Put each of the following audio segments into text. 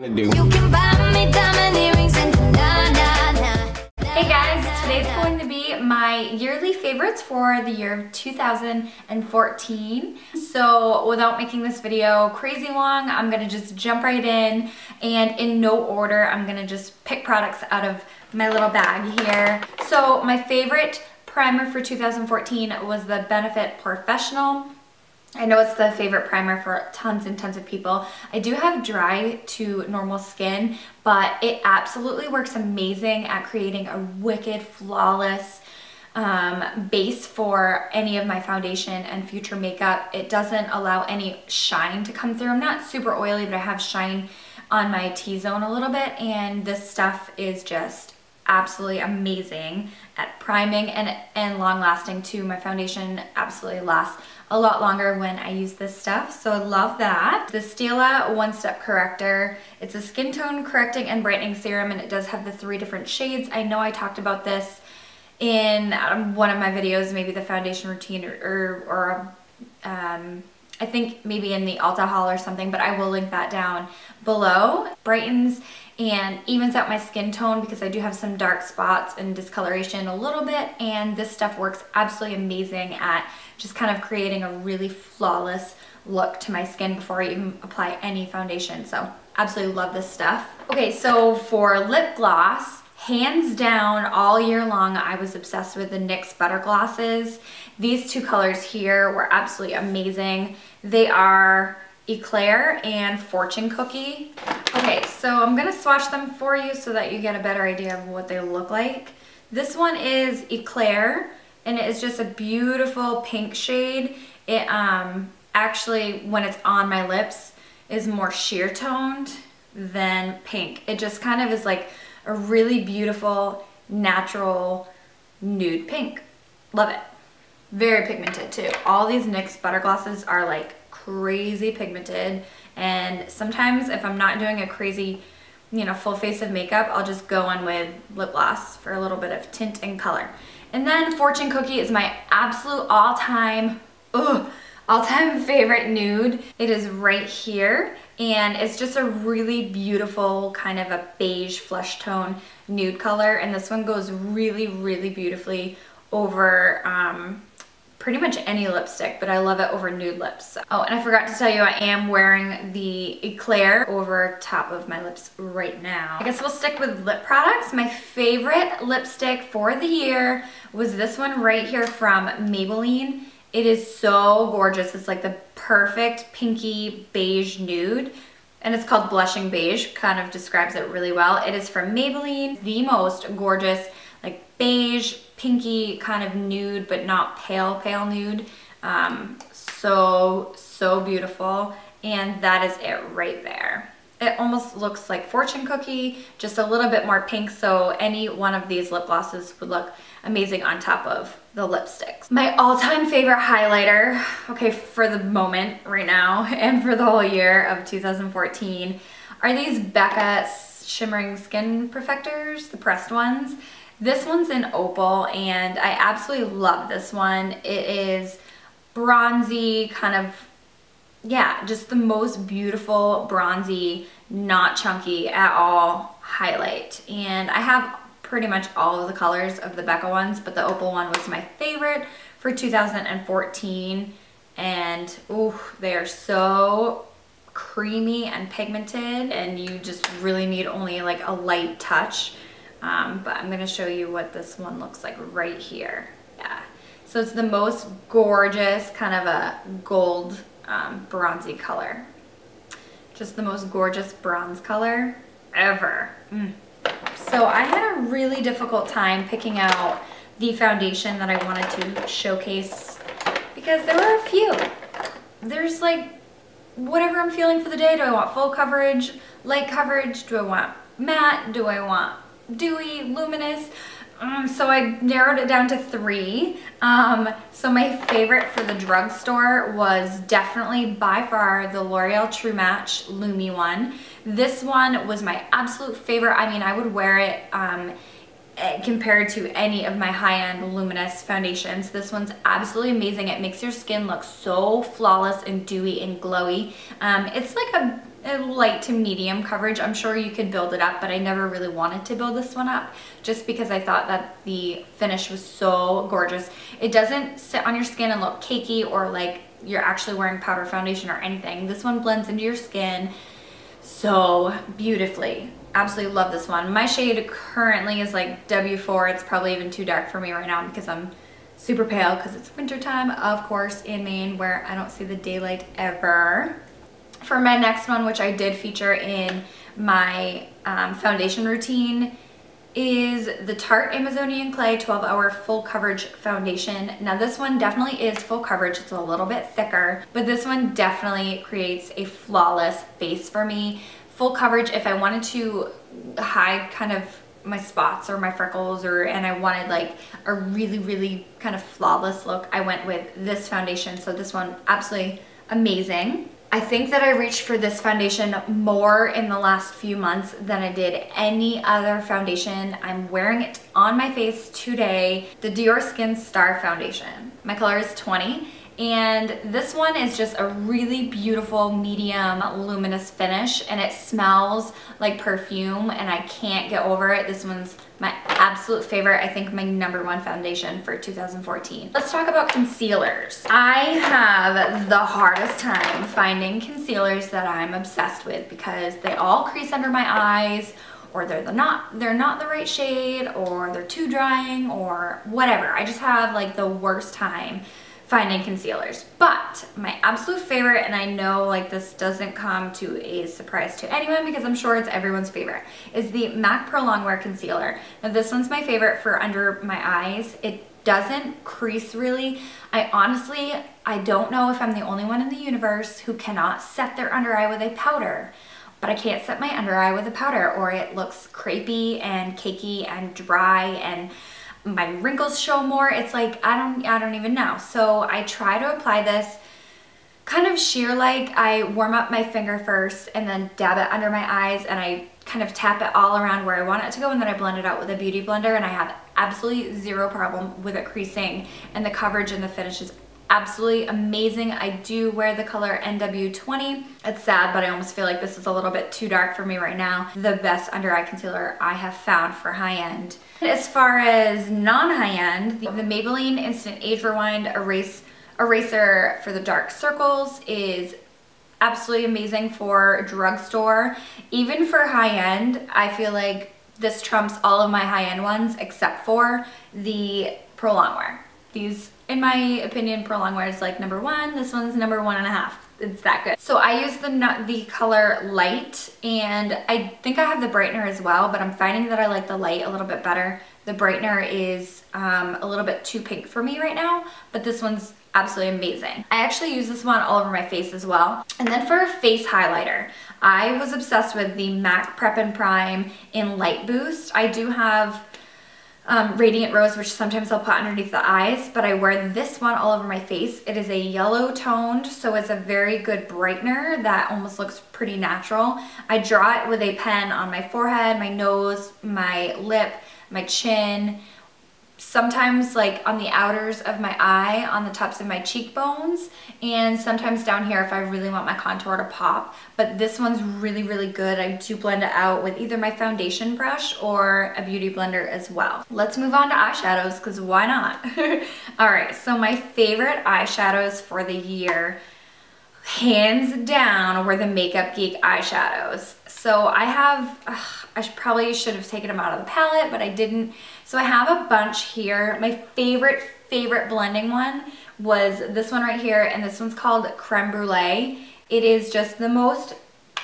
You can buy me diamond earrings and Hey guys, today's going to be my yearly favorites for the year of 2014. So without making this video crazy long, I'm gonna just jump right in, and in no order, I'm gonna just pick products out of my little bag here. So my favorite primer for 2014 was the Benefit Porefessional. I know it's the favorite primer for tons and tons of people. I do have dry to normal skin, but it absolutely works amazing at creating a wicked, flawless base for any of my foundation and future makeup. It doesn't allow any shine to come through. I'm not super oily, but I have shine on my T-zone a little bit, and this stuff is just absolutely amazing at priming and long lasting too. My foundation absolutely lasts a lot longer when I use this stuff, so I love that. The Stila One Step Corrector. It's a skin tone correcting and brightening serum, and it does have the 3 different shades. I know I talked about this in one of my videos, maybe the foundation routine or I think maybe in the Ulta Haul or something, but I will link that down below. Brightens and evens out my skin tone because I do have some dark spots and discoloration a little bit, and this stuff works absolutely amazing at just kind of creating a really flawless look to my skin before I even apply any foundation. So absolutely love this stuff. Okay, so for lip gloss, hands down all year long I was obsessed with the NYX Butter Glosses. These 2 colors here were absolutely amazing. They are Eclair and Fortune Cookie. Okay, so I'm gonna swatch them for you so that you get a better idea of what they look like. This one is Eclair, and it is just a beautiful pink shade. It actually, when it's on my lips, is more sheer toned than pink. It just kind of is like a really beautiful, natural nude pink. Love it. Very pigmented too. All these NYX Butter Glosses are like crazy pigmented, and sometimes if I'm not doing a crazy, you know, full face of makeup, I'll just go on with lip gloss for a little bit of tint and color. And then Fortune Cookie is my absolute all-time favorite nude. It is right here, and it's just a really beautiful kind of a beige flesh tone nude color, and this one goes really, really beautifully over pretty much any lipstick, but I love it over nude lips. Oh, and I forgot to tell you, I am wearing the Eclair over top of my lips right now. I guess we'll stick with lip products. My favorite lipstick for the year was this one right here from Maybelline. It is so gorgeous. It's like the perfect pinky beige nude, and it's called Blushing Beige. Kind of describes it really well. It is from Maybelline. The most gorgeous, like beige, pinky kind of nude, but not pale nude. So beautiful, and that is it right there. It almost looks like Fortune Cookie, just a little bit more pink, so any one of these lip glosses would look amazing on top of the lipsticks. My all-time favorite highlighter, okay, for the moment right now and for the whole year of 2014, are these BECCA Shimmering Skin Perfectors, the pressed ones. This one's in Opal, and I absolutely love this one. It is bronzy, kind of, yeah, just the most beautiful bronzy, not chunky at all highlight. And I have pretty much all of the colors of the BECCA ones, but the Opal one was my favorite for 2014. And ooh, they are so creamy and pigmented, and you just really need only like a light touch. But I'm gonna show you what this one looks like right here. Yeah, so it's the most gorgeous kind of a gold bronzy color. Just the most gorgeous bronze color ever. So I had a really difficult time picking out the foundation that I wanted to showcase because there were a few. There's like whatever I'm feeling for the day. Do I want full coverage, light coverage? Do I want matte? Do I want dewy, luminous? So I narrowed it down to 3. So my favorite for the drugstore was definitely by far the L'Oreal True Match Lumi one. This one was my absolute favorite. I mean, I would wear it compared to any of my high-end luminous foundations. This one's absolutely amazing. It makes your skin look so flawless and dewy and glowy. It's like a light to medium coverage. I'm sure you could build it up, but I never really wanted to build this one up just because I thought that the finish was so gorgeous. It doesn't sit on your skin and look cakey or like you're actually wearing powder foundation or anything. This one blends into your skin so beautifully. Absolutely love this one. My shade currently is like W4. It's probably even too dark for me right now because I'm super pale because it's winter time, of course, in Maine where I don't see the daylight ever. For my next one, which I did feature in my foundation routine, is the Tarte Amazonian Clay 12-Hour Full Coverage Foundation. Now this one definitely is full coverage. It's a little bit thicker, but this one definitely creates a flawless face for me. Full coverage if I wanted to hide kind of my spots or my freckles and I wanted like a really kind of flawless look, I went with this foundation. So this one, absolutely amazing. I think that I reached for this foundation more in the last few months than I did any other foundation. I'm wearing it on my face today, the Dior Skin Star Foundation. My color is 20, and this one is just a really beautiful medium luminous finish, and it smells like perfume, and I can't get over it. This one's my absolute favorite. I think my #1 foundation for 2014. Let's talk about concealers. I have the hardest time finding concealers that I'm obsessed with because they all crease under my eyes, or they're not the right shade, or they're too drying, or whatever. I just have like the worst time finding concealers. But my absolute favorite, and I know like this doesn't come to a surprise to anyone because I'm sure it's everyone's favorite, is the MAC Prolongwear concealer. Now this one's my favorite for under my eyes. It doesn't crease really. I don't know if I'm the only one in the universe who cannot set their under eye with a powder, but I can't set my under eye with a powder or it looks crepey and cakey and dry and my wrinkles show more. It's like, I don't even know. So I try to apply this kind of sheer like. I warm up my finger first and then dab it under my eyes and I kind of tap it all around where I want it to go, and then I blend it out with a beauty blender, and I have absolutely zero problem with it creasing, and the coverage and the finish is absolutely amazing. I do wear the color NW20. It's sad, but I almost feel like this is a little bit too dark for me right now. The best under eye concealer I have found for high end. As far as non-high end, the Maybelline Instant Age Rewind eraser for the dark circles is absolutely amazing for drugstore. Even for high end, I feel like this trumps all of my high end ones except for the Prolongwear. These, in my opinion, Prolongwear is like #1. This one's #1.5. It's that good. So I use the color light, and I think I have the brightener as well, but I'm finding that I like the light a little bit better. The brightener is a little bit too pink for me right now, but this one's absolutely amazing. I actually use this one all over my face as well. And then for a face highlighter, I was obsessed with the MAC Prep and Prime in Light Boost. I do have Radiant Rose, which sometimes I'll put underneath the eyes, but I wear this one all over my face. It is a yellow toned, so it's a very good brightener that almost looks pretty natural. I draw it with a pen on my forehead, my nose, my lip, my chin, sometimes like on the outers of my eye, on the tops of my cheekbones, and sometimes down here if I really want my contour to pop. But this one's really good. I do blend it out with either my foundation brush or a beauty blender as well. Let's move on to eyeshadows, because why not? Alright, so my favorite eyeshadows for the year, hands down, were the Makeup Geek eyeshadows. So I have, I probably should have taken them out of the palette, but I didn't. So I have a bunch here. My favorite blending one was this one right here, and this one's called Creme Brulee. It is just the most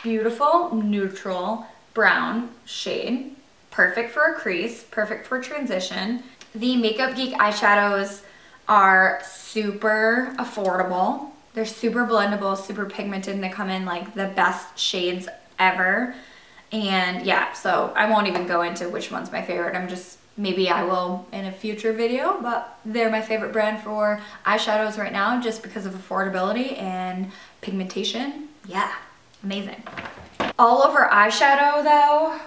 beautiful neutral brown shade. Perfect for a crease, perfect for transition. The Makeup Geek eyeshadows are super affordable. They're super blendable, super pigmented, and they come in like the best shades ever. And yeah, so I won't even go into which one's my favorite. Maybe I will in a future video, but they're my favorite brand for eyeshadows right now just because of affordability and pigmentation. Yeah, amazing. All over eyeshadow though,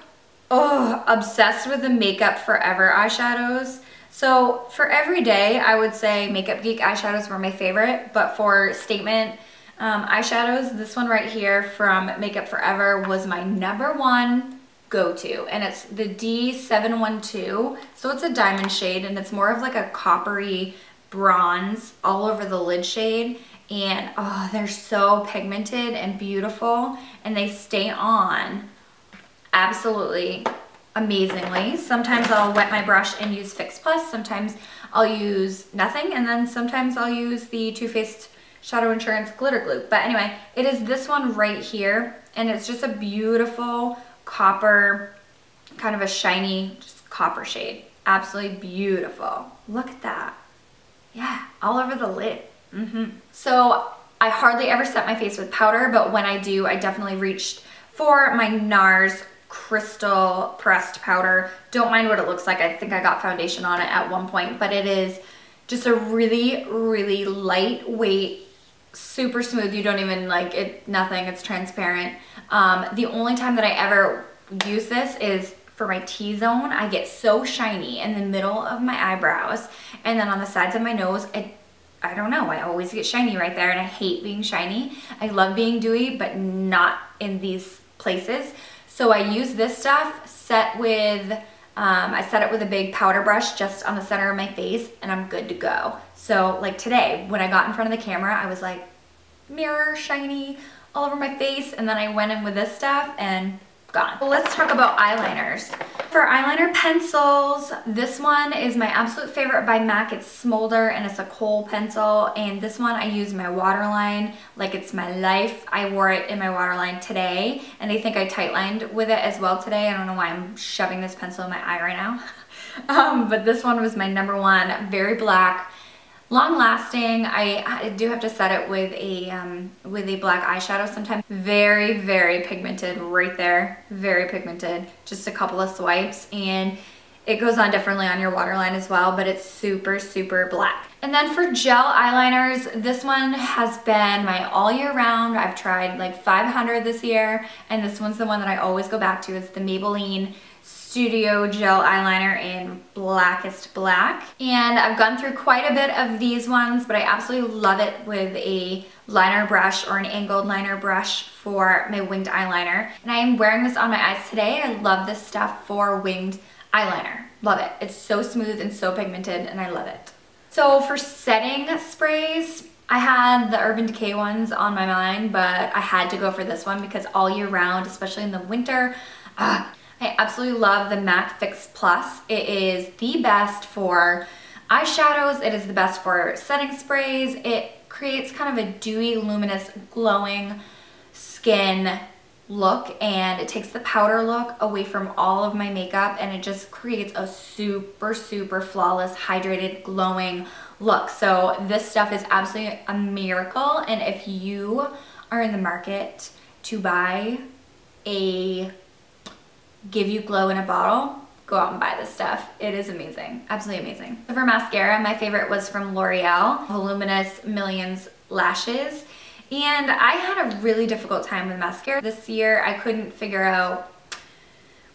Oh, obsessed with the Makeup Forever eyeshadows. So for every day, I would say Makeup Geek eyeshadows were my favorite, but for statement eyeshadows, this one right here from Makeup Forever was my #1 go-to, and it's the D712. So it's a diamond shade, and it's more of like a coppery bronze all over the lid shade. And oh, they're so pigmented and beautiful, and they stay on absolutely amazingly. Sometimes I'll wet my brush and use Fix Plus, sometimes I'll use nothing, and then sometimes I'll use the Too Faced Shadow Insurance Glitter Glue. But anyway, it is this one right here, and it's just a beautiful copper, kind of a shiny, just copper shade. Absolutely beautiful. Look at that. Yeah, all over the lid. So I hardly ever set my face with powder, but when I do, I definitely reached for my NARS Crystal Pressed powder. Don't mind what it looks like. I think I got foundation on it at one point, but it is just a really, really lightweight, super smooth. You don't even like it, nothing. It's transparent. The only time that I ever use this is for my T-zone. I get so shiny in the middle of my eyebrows, and then on the sides of my nose, I don't know, I always get shiny right there, and I hate being shiny. I love being dewy, but not in these places. So I use this stuff set with, I set it with a big powder brush just on the center of my face, and I'm good to go. So like today, when I got in front of the camera, I was like, mirror, shiny, all over my face, and then I went in with this stuff and gone. Well, let's talk about eyeliners. For eyeliner pencils, this one is my absolute favorite by MAC. It's Smolder, and it's a kohl pencil, and this one I use my waterline like it's my life. I wore it in my waterline today, and I think I tightlined with it as well today. I don't know why I'm shoving this pencil in my eye right now. But this one was my #1, very black, long lasting. I do have to set it with a black eyeshadow sometimes. Very, very pigmented right there. Very pigmented. Just a couple of swipes, and it goes on differently on your waterline as well, but it's super, super black. And then for gel eyeliners, this one has been my all year round. I've tried like 500 this year, and this one's the one that I always go back to. It's the Maybelline Studio gel eyeliner in Blackest Black. And I've gone through quite a bit of these ones, but I absolutely love it with a liner brush or an angled liner brush for my winged eyeliner. And I am wearing this on my eyes today. I love this stuff for winged eyeliner. Love it. It's so smooth and so pigmented, and I love it. So for setting sprays, I had the Urban Decay ones on my mind, but I had to go for this one because all year round, especially in the winter, I absolutely love the MAC Fix Plus. It is the best for eyeshadows. It is the best for setting sprays. It creates kind of a dewy, luminous, glowing skin look, and it takes the powder look away from all of my makeup, and it just creates a super, super flawless, hydrated, glowing look. So this stuff is absolutely a miracle, and if you are in the market to buy a give you glow in a bottle, go out and buy this stuff. It is amazing, absolutely amazing. So for mascara, my favorite was from L'Oreal, Voluminous Millions Lashes. And I had a really difficult time with mascara this year. I couldn't figure out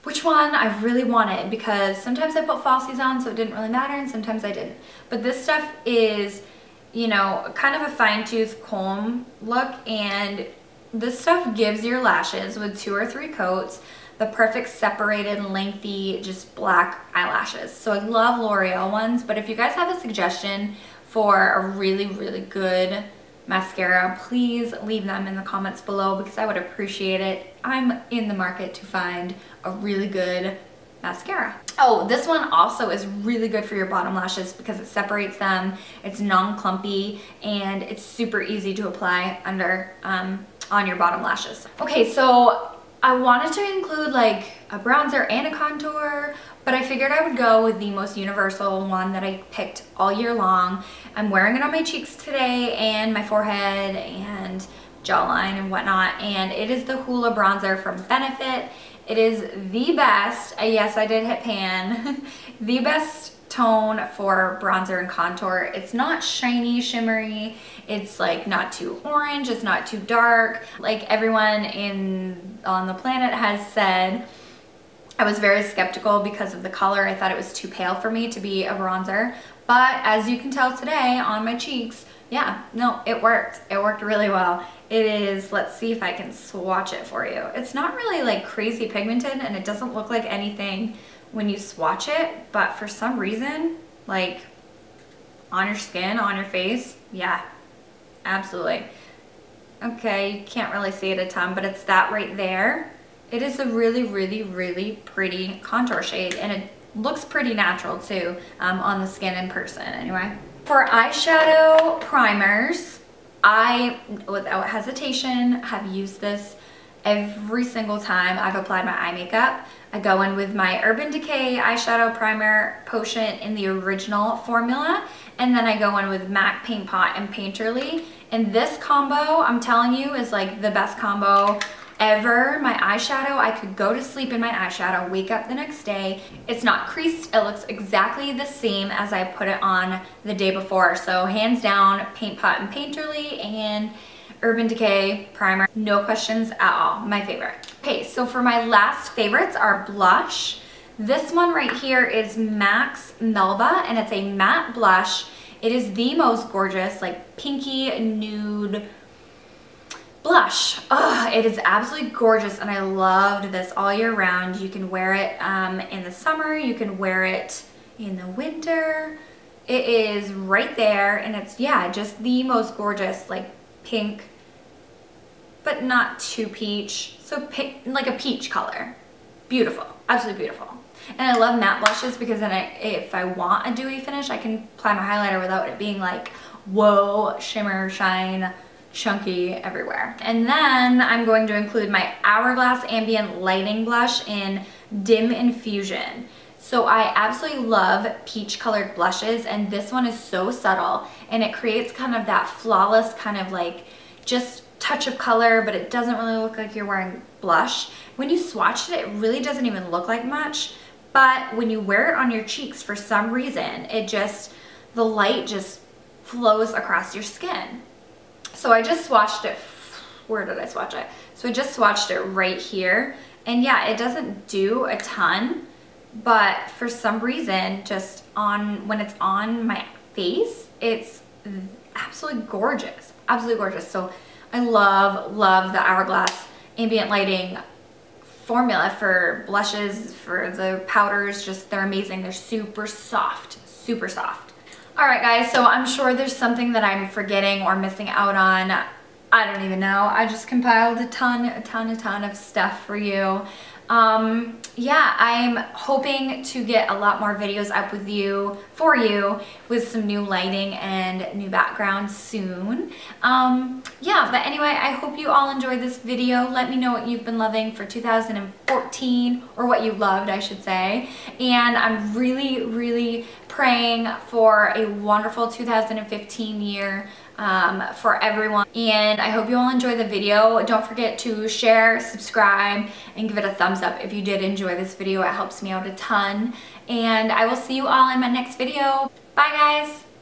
which one I really wanted, because sometimes I put falsies on so it didn't really matter, and sometimes I didn't. But this stuff is, you know, kind of a fine-tooth comb look, and this stuff gives your lashes with 2 or 3 coats the perfect separated, lengthy, just black eyelashes. So I love L'Oreal ones, but if you guys have a suggestion for a really, really good mascara, please leave them in the comments below, because I would appreciate it. I'm in the market to find a really good mascara. Oh, this one also is really good for your bottom lashes because it separates them, it's non-clumpy, and it's super easy to apply under on your bottom lashes. Okay, so I wanted to include like a bronzer and a contour, but I figured I would go with the most universal one that I picked all year long. I'm wearing it on my cheeks today and my forehead and jawline and whatnot, and it is the Hoola bronzer from Benefit. It is the best, yes, I did hit pan, the best tone for bronzer and contour. It's not shiny, shimmery, it's like not too orange, it's not too dark. Like everyone on the planet has said, I was very skeptical because of the color. I thought it was too pale for me to be a bronzer. But as you can tell today on my cheeks, yeah, no, it worked. It worked really well. It is, let's see if I can swatch it for you. It's not really like crazy pigmented and it doesn't look like anything when you swatch it, but for some reason, like on your skin, on your face, yeah, absolutely. Okay, you can't really see it a ton, but it's that right there. It is a really, really, really pretty contour shade, and it looks pretty natural too on the skin in person anyway. For eyeshadow primers, I, without hesitation, have used this every single time I've applied my eye makeup. I go in with my Urban Decay eyeshadow primer potion in the original formula, and then I go in with MAC Paint Pot and Painterly. And this combo, I'm telling you, is like the best combo ever. My eyeshadow, I could go to sleep in my eyeshadow, wake up the next day. It's not creased. It looks exactly the same as I put it on the day before. So hands down, Paint Pot and Painterly and Urban Decay primer, no questions at all, my favorite. Okay, so for my last favorites are blush. This one right here is MAC's Melba, and it's a matte blush. It is the most gorgeous, like pinky nude blush. Oh, it is absolutely gorgeous, and I loved this all year round. You can wear it in the summer, you can wear it in the winter. It is right there, and it's, yeah, just the most gorgeous, like pink, but not too peach. So pink, like a peach color. Beautiful, absolutely beautiful. And I love matte blushes because then if I want a dewy finish, I can apply my highlighter without it being like, whoa, shimmer, shine, chunky everywhere. And then I'm going to include my Hourglass Ambient Lighting Blush in Dim Infusion. So I absolutely love peach colored blushes, and this one is so subtle and it creates kind of that flawless kind of like just touch of color, but it doesn't really look like you're wearing blush. When you swatch it, it really doesn't even look like much, but when you wear it on your cheeks, for some reason, it just, the light just flows across your skin. So I just swatched it, where did I swatch it? So I just swatched it right here, and yeah, it doesn't do a ton, but for some reason, just on, when it's on my face, it's absolutely gorgeous, absolutely gorgeous. So I love the Hourglass Ambient Lighting formula for blushes, for the powders, just they're amazing. They're super soft, super soft. All right guys, so I'm sure there's something that I'm forgetting or missing out on. I don't even know. I just compiled a ton of stuff for you. Yeah, I'm hoping to get a lot more videos up with you, for you, with some new lighting and new backgrounds soon. Yeah, but anyway, I hope you all enjoyed this video. Let me know what you've been loving for 2014, or what you loved, I should say. And I'm really praying for a wonderful 2015 year for everyone, and I hope you all enjoy the video. Don't forget to share, subscribe, and give it a thumbs up if you did enjoy this video. It helps me out a ton, and I will see you all in my next video. Bye guys.